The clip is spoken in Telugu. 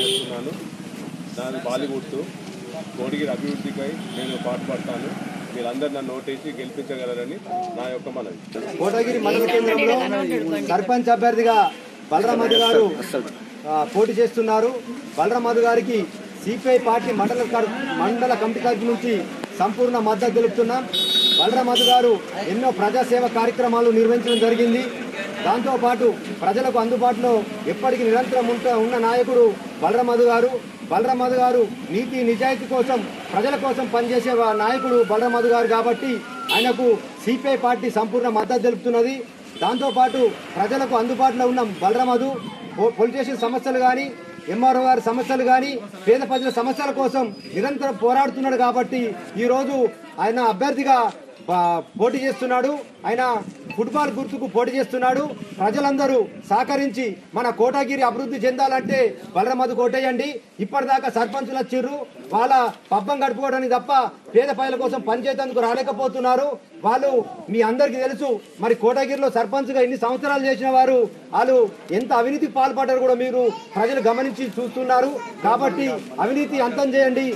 చేస్తున్నాను. నాది బాలీవుడ్ కోటగిరి అభివృద్ధికై నేను పాటుపడతాను. మీరందరూ నన్ను ఓటేసి గెలిపించగలరని నా యొక్క మనవి. కోటగిరి మండల కేంద్రంలో సర్పంచ్ అభ్యర్థిగా బలరాం మధు గారు పోటీ చేస్తున్నారు. బలరాం మధు గారికి సిపిఐ పార్టీ మండల కమిటీ తరఫు నుంచి సంపూర్ణ మద్దతు తెలుపుతున్నాం. బలరాం మధు గారు ఎన్నో ప్రజాసేవ కార్యక్రమాలు నిర్వహించడం జరిగింది. దాంతోపాటు ప్రజలకు అందుబాటులో ఎప్పటికీ నిరంతరం ఉన్న నాయకుడు బలరాం మధు గారు. బలరాం మధు గారు నీతి నిజాయితీ కోసం ప్రజల కోసం పనిచేసే నాయకుడు బలరాం మధు గారు కాబట్టి ఆయనకు సిపిఐ పార్టీ సంపూర్ణ మద్దతు తెలుపుతున్నది. దాంతోపాటు ప్రజలకు అందుబాటులో ఉన్న బలరాం మధు పోలీస్ స్టేషన్ సమస్యలు కానీ ఎంఆర్ఓ గారి సమస్యలు కానీ పేద ప్రజల సమస్యల కోసం నిరంతరం పోరాడుతున్నాడు కాబట్టి ఈరోజు ఆయన అభ్యర్థిగా పోటీ చేస్తున్నాడు. ఆయన ఫుట్బాల్ గుర్తుకు పోటీ చేస్తున్నాడు. ప్రజలందరూ సహకరించి మన కోటగిరి అభివృద్ధి చెందాలంటే బలరాం మధు కోటేయండి. ఇప్పటిదాకా సర్పంచులు వచ్చిర్రు, వాళ్ళ పబ్బం గడుపుకోవడానికి తప్ప పేద ప్రజల కోసం పనిచేసేందుకు రాలేకపోతున్నారు. వాళ్ళు మీ అందరికీ తెలుసు. మరి కోటగిరిలో సర్పంచ్గా ఇన్ని సంవత్సరాలు చేసిన వారు వాళ్ళు ఎంత అవినీతికి పాల్పడ్డారు కూడా మీరు ప్రజలు గమనించి చూస్తున్నారు. కాబట్టి అవినీతి అంతం చేయండి.